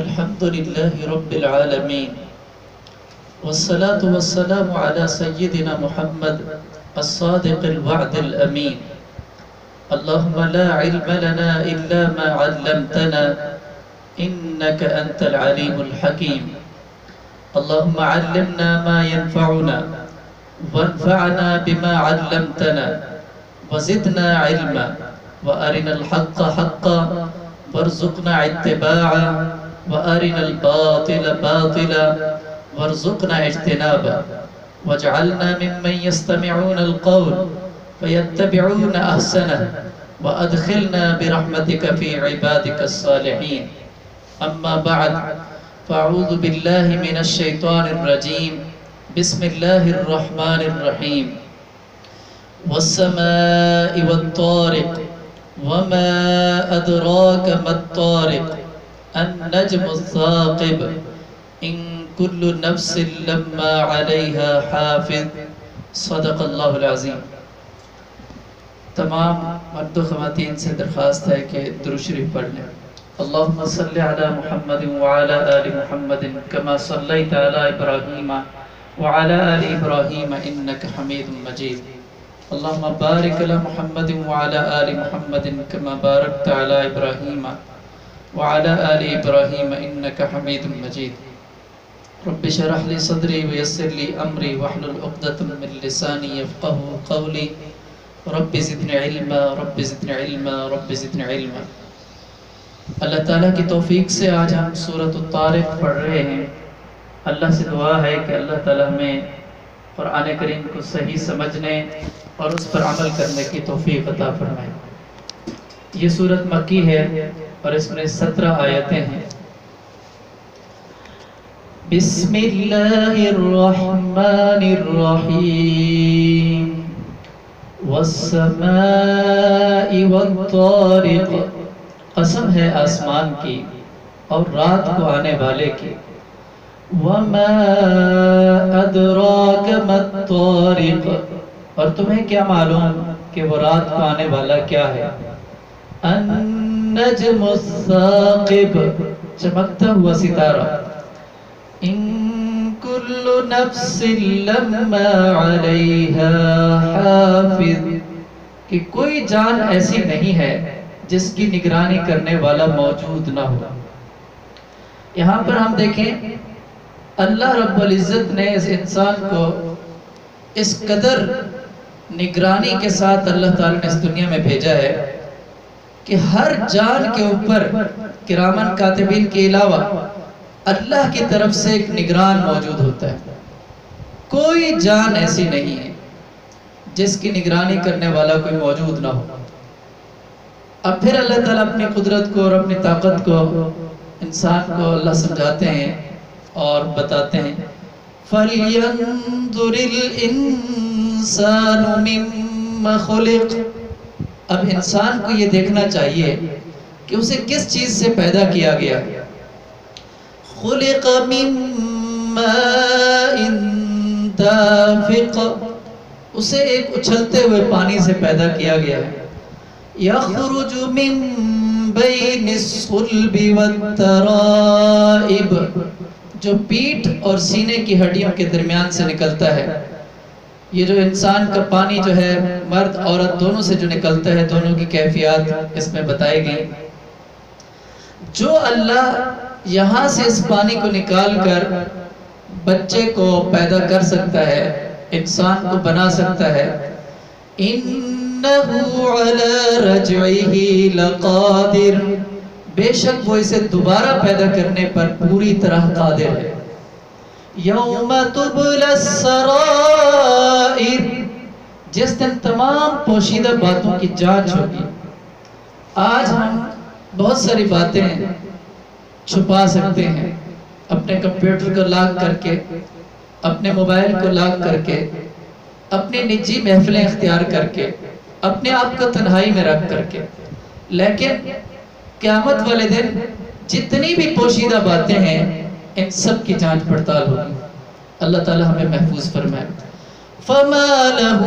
الحمد لله رب العالمين والصلاة والسلام على سيدنا محمد الصادق الوعد الأمين. اللهم لا علم لنا إلا ما علمتنا إنك أنت العليم الحكيم. اللهم علمنا ما ينفعنا وانفعنا بما علمتنا وزدنا علما وأرنا الحق حقا وارزقنا اتباعا وأرنا الباطل باطلا وارزقنا اجتنابا واجعلنا ممن يستمعون القول فيتبعون أحسنه وأدخلنا برحمتك في عبادك الصالحين. أما بعد فأعوذ بالله من الشيطان الرجيم. بسم الله الرحمن الرحيم. والسماء والطارق وما أدراك ما الطارق النجم الثاقب إن كل نفس لما عليها حافظ. صدق اللہ العظیم. تمام مرد و خواتین سے درخواست ہے کہ درود شریف پڑھ لیں. اللہم صلی علی محمد وعلی آل محمد کما صلیت علی ابراہیم وعلی آل ابراہیم انک حمید مجید. اللہم بارک علی محمد وعلی آل محمد کما بارکت علی ابراہیم وعلی آل ابراہیم انک حمید مجید. رب اشرح لی صدری ویسر لی امری واحلل عقدۃ من لسانی یفقهوا قولی. رب زدنی علما رب زدنی علما رب زدنی علما. اللہ تعالیٰ کی توفیق سے آج ہم سورۃ الطارق پڑھ رہے ہیں. اللہ سے دعا ہے کہ اللہ تعالیٰ ہمیں قرآن کریم کو صحیح سمجھنے اور اس پر عمل کرنے کی توفیق عطا فرمائے. یہ سورت مکی ہے اور اس میں 17 آیتیں ہیں. بسم اللہ الرحمن الرحیم. والسماء والطارق. قسم ہے آسمان کی اور رات کو آنے والے کی. وما ادراک ما الطارق. اور تمہیں کیا معلوم کہ وہ رات کو آنے والا کیا ہے. النجم الثاقب. چمکتا ہوا ستارہ. ان کل نفس لما علیہا حافظ. کہ کوئی جان ایسی نہیں ہے جس کی نگرانی کرنے والا موجود نہ ہو. یہاں پر ہم دیکھیں اللہ رب العزت نے اس انسان کو اس قدر نگرانی کے ساتھ اللہ تعالیٰ نے اس دنیا میں بھیجا ہے کہ ہر جان کے اوپر کرامن کاتبین کے علاوہ اللہ کی طرف سے ایک نگران موجود ہوتا ہے. کوئی جان ایسی نہیں ہے جس کی نگرانی کرنے والا کوئی موجود نہ ہو. اب پھر اللہ تعالیٰ اپنی قدرت کو اور اپنی طاقت کو انسان کو اللہ سمجھاتے ہیں اور بتاتے ہیں. فَلْيَنْظُرِ الْإِنسَانُ مِمَّ خُلِقَ. اب انسان کو یہ دیکھنا چاہیے کہ اسے کس چیز سے پیدا کیا گیا. خُلِقَ مِن مَاءٍ دَافِقٍ. اسے ایک اچھلتے ہوئے پانی سے پیدا کیا گیا ہے. يخرج من بين الصلب والترائب. جو پیٹھ اور سینے کی ہڈیوں کے درمیان سے نکلتا ہے. یہ جو انسان کا پانی جو ہے مرد عورت دونوں سے جو نکلتا ہے دونوں کی کیفیات اس میں بتائی گئی. جو اللہ یہاں سے اس پانی کو نکال کر بچے کو پیدا کر سکتا ہے انسان کو بنا سکتا ہے. انہو علی رجعہ لقادر. بے شک وہ اسے دوبارہ پیدا کرنے پر پوری طرح قادر ہے. یوم تبلی السرائر. جس دن تمام پوشیدہ باتوں کی جانچ ہوگی. آج ہم بہت ساری باتیں چھپا سکتے ہیں اپنے کمپیوٹر کو لاک کر کے, اپنے موبائل کو لاک کر کے, اپنی نجی محفلیں اختیار کر کے, اپنے آپ کو تنہائی میں رکھ کر کے. لیکن قیامت والے دن جتنی بھی پوشیدہ باتیں ہیں ان سب کی جانچ پڑتال ہوگی. اللہ تعالی ہمیں محفوظ فرمائے. فَمَا لَهُ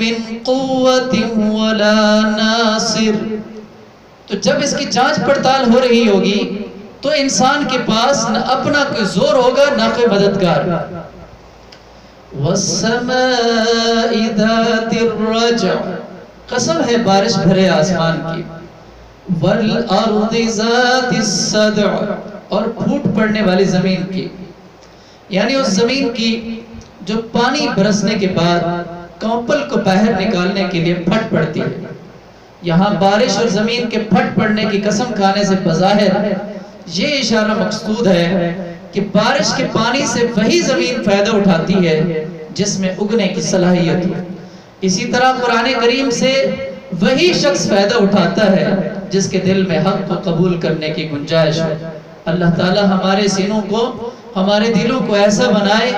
مِن قُوَّةٍ وَلَا نَاصِرٍ. تو جب اس کی جانچ پڑتال ہو رہی ہوگی تو انسان کے پاس نہ اپنا کوئی زور ہوگا نہ کوئی مددگار. وَالسَّمَاءِ ذَاتِ الرَّجْعِ قسم ہے بارش بھرے آسمان کی. وَالْأَرْضِ ذَاتِ الصَّدْعِ اور پھوٹ پڑنے والی زمین کی، یعنی اس زمین کی جو پانی برسنے کے بعد کونپل کو باہر نکالنے کے لیے پھٹ پڑتی ہے. یہاں بارش اور زمین کے پھٹ پڑنے کی قسم کھانے سے بظاہر یہ اشارہ مقصود ہے کہ بارش کے پانی سے وہی زمین فائدہ اٹھاتی ہے جس میں اگنے کی صلاحیت ہو. اسی طرح قرآن کریم سے وہی شخص فائدہ اٹھاتا ہے جس کے دل میں حق کو قبول کرنے کی گنجائش ہو. اللہ تعالی ہمارے سینوں کو، ہمارے دلوں کو ایسا بنائے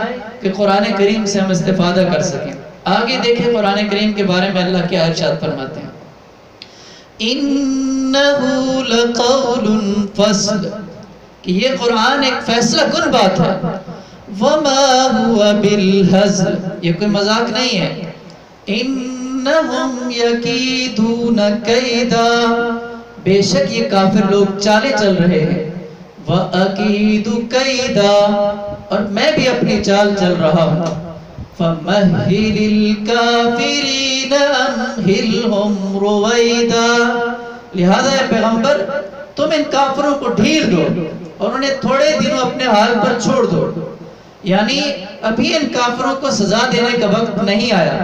کہ قرآن کریم سے ہم استفادہ کر سکیں. آگے دیکھیں قرآن کریم کے بارے میں اللہ کیا ارشاد فرماتے ہیں. إِنَّهُ لَقَوْلٌ فَصْلٌ کہ یہ قرآن ایک فیصلہ کن بات ہے. وَمَا هُوَ بِالْهَزْلِ یہ کوئی مذاق نہیں ہے. إِنَّهُمْ يَكِيدُونَ كَيْدًا بے شک یہ کافر لوگ چالیں چل رہے ہیں. وَأَكِيدُ كَيْدًا اور میں بھی اپنی چال چل رہا ہوں. فَمَهِّلِ الْكَافِرِينَ أَمْهِلْهُمْ رُوَيْدًا لہذا اے پیغمبر تم ان کافروں کو ڈھیل دو اور انہیں تھوڑے دنوں اپنے حال پر چھوڑ دو. یعنی ابھی ان کافروں کو سزا دینے کا وقت نہیں آیا،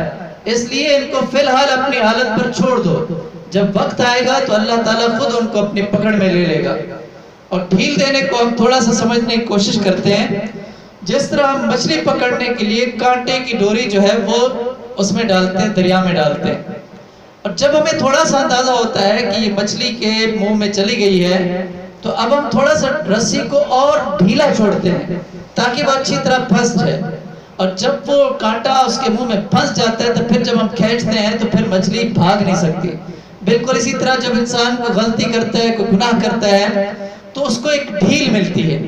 اس لیے ان کو فی الحال اپنی حالت پر چھوڑ دو. جب وقت آئے گا تو اللہ تعالیٰ خود ان کو اپنی پکڑ میں لے لے گا. اور ڈھیل دینے کو ہم تھوڑا سا سمجھنے کی کوشش کرتے ہیں. جس طرح ہم مچھلی پکڑنے کے لیے کانٹے کی ڈوری جو ہے وہ اس میں ڈالتے ہیں، دریا میں ڈالتے ہیں، اور جب ہمیں تھوڑا سا اندازہ ہوتا ہے کہ یہ مچھلی کے منہ میں چلی گئی ہے تو اب ہم تھوڑا سا رسی کو اور ڈھیلا چھوڑتے ہیں تاکہ وہ اچھی طرح پھنس جائے. اور جب وہ کانٹا اس کے منہ میں پھنس جاتا ہے تو پھر جب ہم کھینچتے ہیں تو پھر مچھلی بھاگ نہیں سکتی. بالکل اسی طرح جب انسان کو غلطی کرتا ہے، کوئی گناہ کرتا ہے تو اس کو ایک ڈھیل ملتی ہے،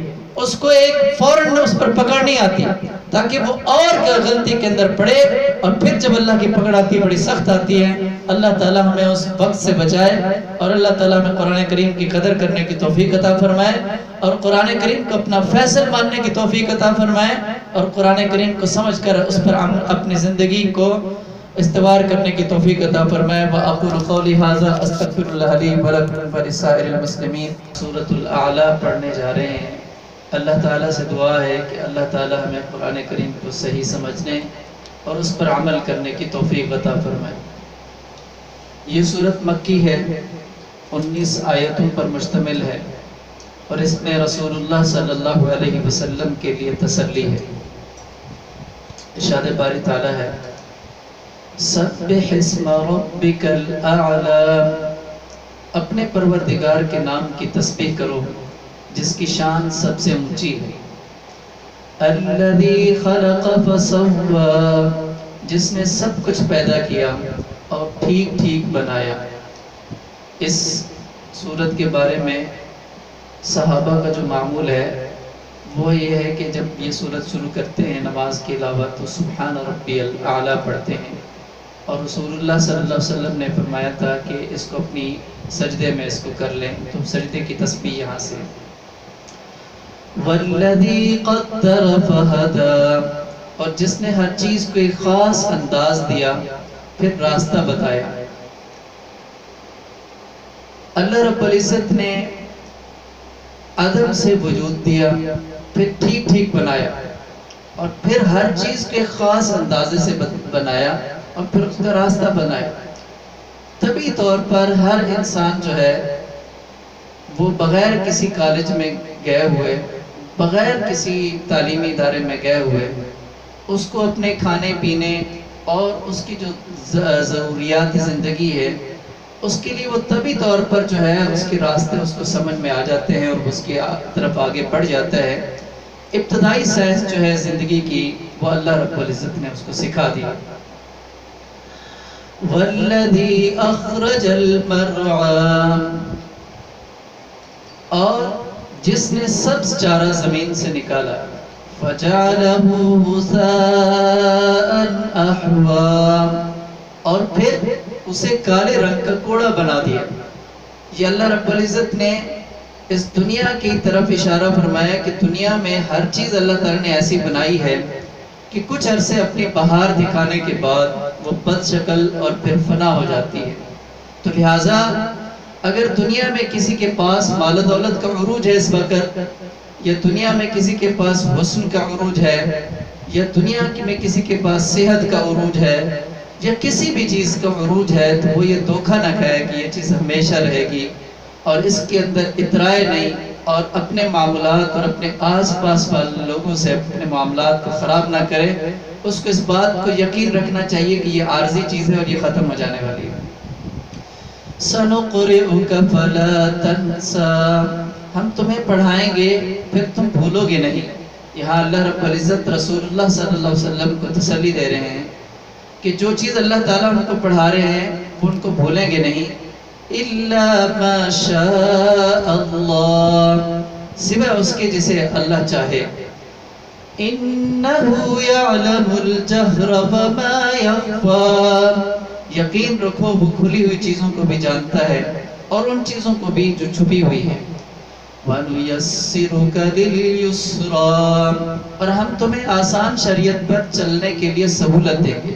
اس کو ایک فوراً اس پر پکڑ نہیں آتی تاکہ وہ اور غلطی کے اندر پڑے، اور پھر جب اللہ کی پکڑ آتی ہے بڑی سخت آتی ہے. اللہ تعالیٰ ہمیں اس وقت سے بچائے اور اللہ تعالیٰ ہمیں قرآن کریم کی قدر کرنے کی توفیق عطا فرمائے اور قرآن کریم کو اپنا فیصل ماننے کی توفیق عطا فرمائے اور قرآن کریم کو سمجھ کر اس پر اپنی زندگی کو استوار کرنے کی توفیق عطا فرمائے. وَأَقُولُ قَوْلِي هَذَا أَسْتَغْفِرُ اللَّهَ لِي وَلَكُمْ وَلِسَائِرِ الْمُسْلِمِينَ سورۃ الاعلیٰ پڑھنے جا رہے ہیں. اللہ تعالیٰ سے دعا ہے کہ اللہ تعالیٰ ہمیں قرآن کریم کو صحیح سمجھنے اور اس پر عمل کرنے کی توفیق عطا فرمائے. یہ سورت مکی ہے، 19 آیتوں پر مشتمل ہے اور اس میں رسول اللہ صلی اللہ علیہ وسلم کے لیے تسلی ہے. ارشاد باری تعالیٰ ہے سبح اسم ربک الاعلی اپنے پروردگار کے نام کی تسبیح کرو جس کی شان سب سے اونچی ہے. الذی خلق فسوى جس نے سب کچھ پیدا کیا اور ٹھیک ٹھیک بنایا. اس سورت کے بارے میں صحابہ کا جو معمول ہے وہ یہ ہے کہ جب یہ سورت شروع کرتے ہیں نماز کے علاوہ تو سبحان ربی الاعلیٰ پڑھتے ہیں، اور رسول اللہ صلی اللہ علیہ وسلم نے فرمایا تھا کہ اس کو اپنی سجدے میں اس کو کر لیں، تو سجدے کی تسبیح یہاں سے. والذی قدر فہدی اور جس نے ہر چیز کو ایک خاص انداز دیا پھر راستہ بتایا. اللہ رب العزت نے عدم سے وجود دیا، پھر ٹھیک ٹھیک بنایا، اور پھر ہر چیز کے خاص اندازے سے بنایا اور پھر اس کا راستہ بنایا. طبی طور پر ہر انسان جو ہے وہ بغیر کسی کالج میں گئے ہوئے، بغیر کسی تعلیمی ادارے میں گئے ہوئے، اس کو اپنے کھانے پینے اور اس کی جو ضروریات زندگی ہے اس کے لیے وہ طبی طور پر جو ہے اس کے راستے اس کو سمجھ میں آ جاتے ہیں اور اس کی طرف آگے بڑھ جاتا ہے. ابتدائی سائنس جو ہے زندگی کی وہ اللہ رب العزت نے اس کو سکھا دیا. والذی اخرج المرعى اور جس نے سبز چارہ زمین سے نکالا. فجعلہ غثاء احوا اور پھر اسے کالے رنگ کا کوڑا بنا دیا. یہ اللہ رب العزت نے اس دنیا کی طرف اشارہ فرمایا کہ دنیا میں ہر چیز اللہ تعالیٰ نے ایسی بنائی ہے کہ کچھ عرصے اپنی بہار دکھانے کے بعد وہ بد شکل اور پھر فنا ہو جاتی ہے. تو لہٰذا اگر دنیا میں کسی کے پاس مال و دولت کا عروج ہے اس وقت، یا دنیا میں کسی کے پاس حسن کا عروج ہے، یا دنیا میں کسی کے پاس صحت کا عروج ہے، یا کسی بھی چیز کا عروج ہے، تو وہ یہ دھوکہ نہ کھائے کہ یہ چیز ہمیشہ رہے گی اور اس کے اندر اترائے نہیں، اور اپنے معاملات اور اپنے آس پاس والے لوگوں سے اپنے معاملات کو خراب نہ کرے. اس کو اس بات کو یقین رکھنا چاہیے کہ یہ عارضی چیز ہے اور یہ ختم ہو جانے والی ہے. سَنُقْرِئُكَ فَلَا تَنْسَى، ہم تمہیں پڑھائیں گے پھر تم بھولو گے نہیں. یہاں اللہ رب العزت رسول اللہ صلی اللہ علیہ وسلم کو تسلی دے رہے ہیں کہ جو چیز اللہ تعالیٰ ان کو پڑھا رہے ہیں وہ ان کو بھولیں گے نہیں. إِلَّا مَا شَاءَ اللَّهُ، سوائے اس کے جسے اللہ چاہے. إِنَّهُ يَعْلَمُ الْجَهْرَ وَمَا يَخْفَى، یقین رکھو وہ کھلی ہوئی چیزوں کو بھی جانتا ہے اور ان چیزوں کو بھی جو چھپی ہوئی ہیں. وَنُيَسِّرُكَ لِلْيُسْرَى، اور ہم تمہیں آسان شریعت پر چلنے کے لیے سہولت دیں گے.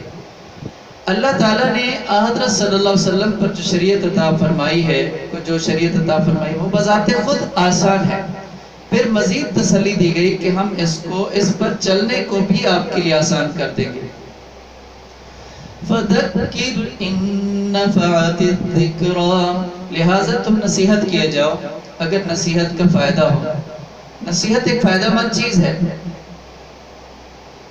اللہ تعالیٰ نے حضرت صلی اللہ علیہ وسلم پر جو شریعت عطا فرمائی ہے، جو شریعت عطا فرمائی وہ بذات خود آسان ہے. پھر مزید تسلی دی گئی کہ ہم اس پر چلنے کو بھی آپ کے لیے آسان کر دیں گے. فَذَكِّرْ إِن نَّفَعَتِ الذِّكْرَى، لہٰذا تم نصیحت کیے جاؤ اگر نصیحت کا فائدہ ہو. نصیحت ایک فائدہ مند چیز ہے.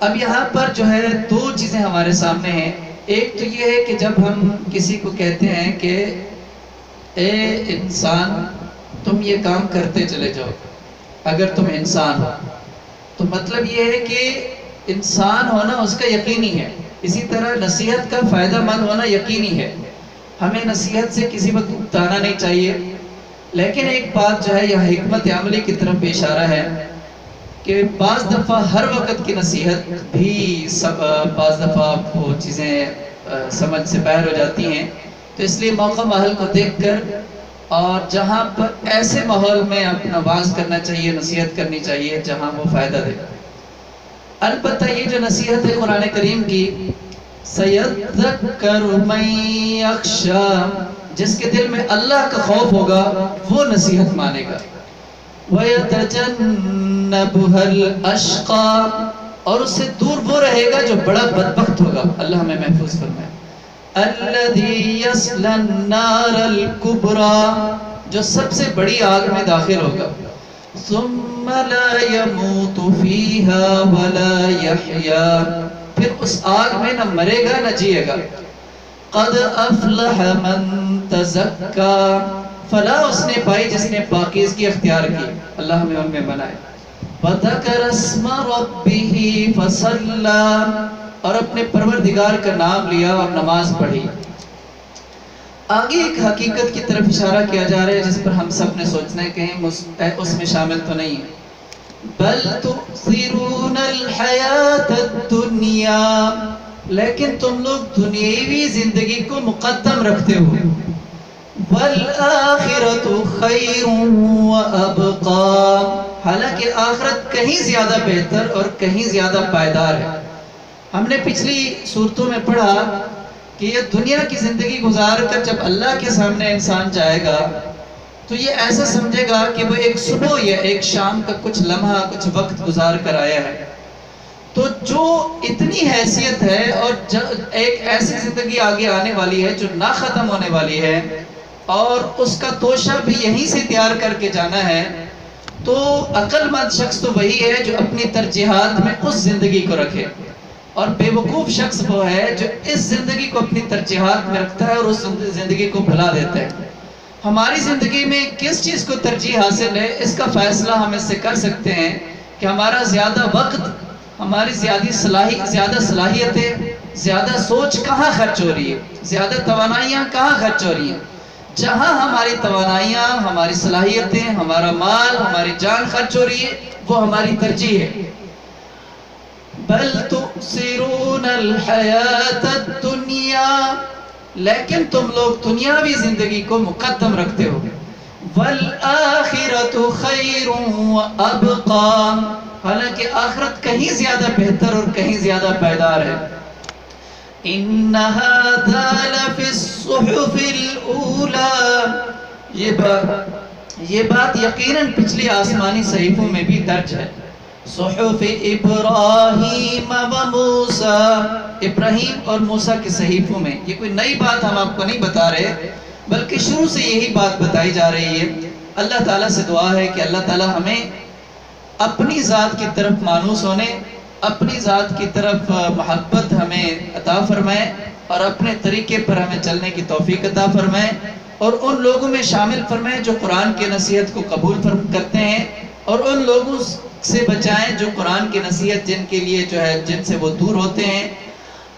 اب یہاں پر جو ہے دو چیزیں ہمارے سامنے ہیں. ایک تو یہ ہے کہ جب ہم کسی کو کہتے ہیں کہ اے انسان تم یہ کام کرتے چلے جاؤ اگر تم انسان ہو، تو مطلب یہ ہے کہ انسان ہونا اس کا یقینی ہے. اسی طرح نصیحت کا فائدہ مند ہونا یقینی ہے. ہمیں نصیحت سے کسی وقت اکتانا نہیں چاہیے. لیکن ایک بات جو ہے یہ حکمت عملی کی طرف اشارہ ہے کہ بعض دفعہ ہر وقت کی نصیحت بھی بعض دفعہ وہ چیزیں سمجھ سے باہر ہو جاتی ہیں. تو اس لیے موقع ماحول کو دیکھ کر اور جہاں پر ایسے ماحول میں اپنا واعظ کرنا چاہیے، نصیحت کرنی چاہیے جہاں وہ فائدہ دے. البتہ یہ جو نصیحت ہے قرآن کریم کی، سَيَذَّكَّرُ مَن يَخْشَىٰ، جس کے دل میں اللہ کا خوف ہوگا وہ نصیحت مانے گا. وَيَتَجَنَّبُهَا الْأَشْقَىٰ، اور اس سے دور وہ رہے گا جو بڑا بدبخت ہوگا. اللہ ہمیں محفوظ فرمائے. الَّذِي يَصْلَى النَّارَ الْكُبْرَىٰ، جو سب سے بڑی آگ میں داخل ہوگا. ثُمَّ لَا يَمُوتُ فِيهَا وَلَا يَحْيَىٰ، پھر اس آگ میں نہ مرے گا نہ جیے گا. قَدْ أَفْلَحَ مَن تَزَكَّىٰ، فلاح اس نے پائی جس نے پاکیزگی اختیار کی. اللہ ہمیں ان میں بنائے. وَذَكَرَ اسْمَ رَبِّهِ فَصَلَّىٰ، اور اپنے پروردگار کا نام لیا اور نماز پڑھی. آگے ایک حقیقت کی طرف اشارہ کیا جا رہا ہے جس پر ہم سب نے سوچنا ہے کہیں اس میں شامل تو نہیں ہے. بل تؤثرون الحیاة الدنیا، لیکن تم لوگ دنیاوی زندگی کو مقدم رکھتے ہو. والآخرة خیر وابقا، حالانکہ آخرت کہیں زیادہ بہتر اور کہیں زیادہ پائیدار ہے. ہم نے پچھلی صورتوں میں پڑھا کہ یہ دنیا کی زندگی گزار کر جب اللہ کے سامنے انسان جائے گا تو یہ ایسا سمجھے گا کہ وہ ایک صبح یا ایک شام کا کچھ لمحہ کچھ وقت گزار کر آیا ہے. تو جو اتنی حیثیت ہے اور ایک ایسی زندگی آگے آنے والی ہے جو نہ ختم ہونے والی ہے اور اس کا توشہ بھی یہیں سے تیار کر کے جانا ہے، تو عقل مند شخص تو وہی ہے جو اپنی ترجیحات میں اس زندگی کو رکھے، اور بے وقوف شخص وہ ہے جو اس زندگی کو اپنی ترجیحات میں رکھتا ہے اور اس زندگی کو بھلا دیتا ہے. ہماری زندگی میں کس چیز کو ترجیح حاصل ہے، اس کا فیصلہ ہم اس سے کر سکتے ہیں کہ ہمارا زیادہ وقت، ہماری زیادہ صلاحیتیں، زیادہ سوچ کہاں خرچ ہو رہی ہے، زیادہ توانائیاں کہاں خرچ ہو رہی ہیں. جہاں ہماری توانائیاں، ہماری صلاحیتیں، ہمارا مال، ہماری جان خرچ ہو رہی ہے وہ ہماری ترجیح ہے. بل تؤثرون الحیاة الدنیا، لیکن تم لوگ دنیاوی زندگی کو مقدم رکھتے ہو. وَالْآخِرَةُ خَيْرٌ وَأَبْقَى، حالانکہ آخرت کہیں زیادہ بہتر اور کہیں زیادہ پائیدار ہے. إِنَّ هَذَا لَفِي الصُّحُفِ الْأُولَى، یہ بات یقیناً پچھلی آسمانی صحیفوں میں بھی درج ہے. صحف ابراہیم و موسیٰ، ابراہیم اور موسیٰ کے صحیفوں میں. یہ کوئی نئی بات ہم آپ کو نہیں بتا رہے، بلکہ شروع سے یہی بات بتائی جا رہی ہے. اللہ تعالیٰ سے دعا ہے کہ اللہ تعالیٰ ہمیں اپنی ذات کی طرف مانوس ہونے، اپنی ذات کی طرف محبت ہمیں عطا فرمائے، اور اپنے طریقے پر ہمیں چلنے کی توفیق عطا فرمائے، اور ان لوگوں میں شامل فرمائے جو قرآن کی نصیحت کو قبول کرتے ہیں، اور ان لوگوں سے بچائیں جو قرآن کی نصیحت جن کے لیے جن سے وہ دور ہوتے ہیں.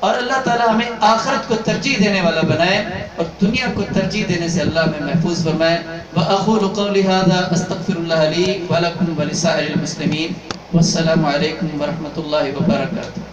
اور اللہ تعالیٰ ہمیں آخرت کو ترجیح دینے والا بنائے، اور دنیا کو ترجیح دینے سے اللہ ہمیں محفوظ فرمائے. وَأَقُولُ قَوْلِي هَذَا أَسْتَغْفِرُ اللَّهَ لِي وَلَكُمْ وَلِسَائِرِ الْمُسْلِمِينَ وَالسَّلَامُ عَلَيْكُمْ وَرَحْمَةُ اللَّهِ وَبَرَكَاتُهُ.